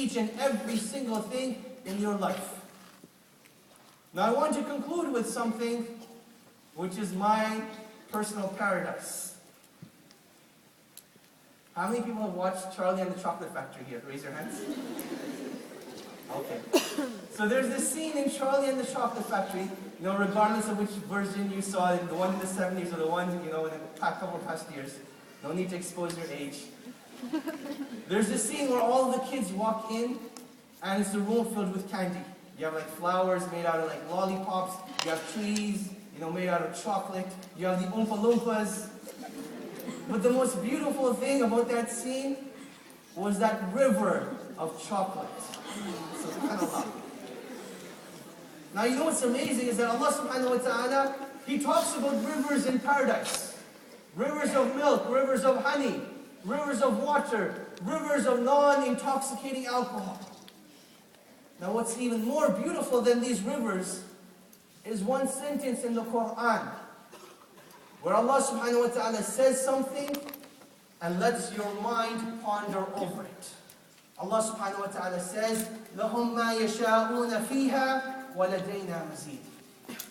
each and every single thing in your life. Now I want to conclude with something which is my personal paradise. How many people have watched Charlie and the Chocolate Factory here? Raise your hands. Okay. So there's this scene in Charlie and the Chocolate Factory, regardless of which version you saw, the one in the 70s or the one, in the couple of past years. No need to expose your age. There's this scene where all the kids walk in, and it's a room filled with candy. You have flowers made out of lollipops. You have trees, made out of chocolate. You have the Oompa Loompas. But the most beautiful thing about that scene was that river of chocolate. SubhanAllah. Now you know what's amazing is that Allah subhanahu wa ta'ala, He talks about rivers in paradise. Rivers of milk, rivers of honey, rivers of water, rivers of non-intoxicating alcohol. Now what's even more beautiful than these rivers is one sentence in the Quran where Allah subhanahu wa ta'ala says something and lets your mind ponder over it. Allah subhanahu wa ta'ala says, لَهُمْ مَا يَشَاءُونَ فِيهَا وَلَدَيْنَا مَزِيدٌ.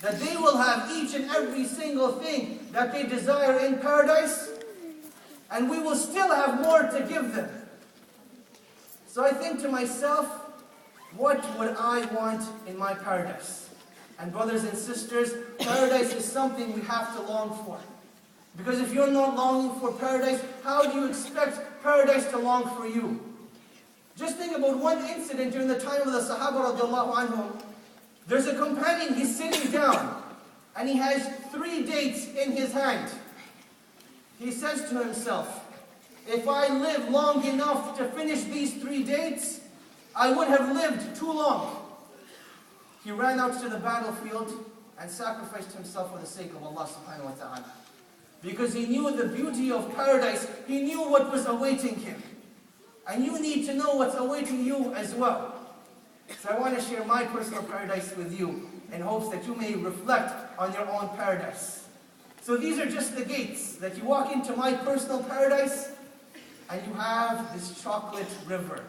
That they will have each and every single thing that they desire in paradise, and we will still have more to give them. So I think to myself, what would I want in my paradise? And brothers and sisters, paradise is something we have to long for. Because if you're not longing for paradise, how do you expect paradise to long for you? Just think about one incident during the time of the Sahaba radiallahu anhum. There's a companion, he's sitting down, and he has 3 dates in his hand. He says to himself, if I live long enough to finish these 3 dates, I would have lived too long. He ran out to the battlefield and sacrificed himself for the sake of Allah subhanahu wa ta'ala. Because he knew the beauty of paradise. He knew what was awaiting him. And you need to know what's awaiting you as well. So I want to share my personal paradise with you in hopes that you may reflect on your own paradise. So these are just the gates that you walk into my personal paradise and you have this chocolate river.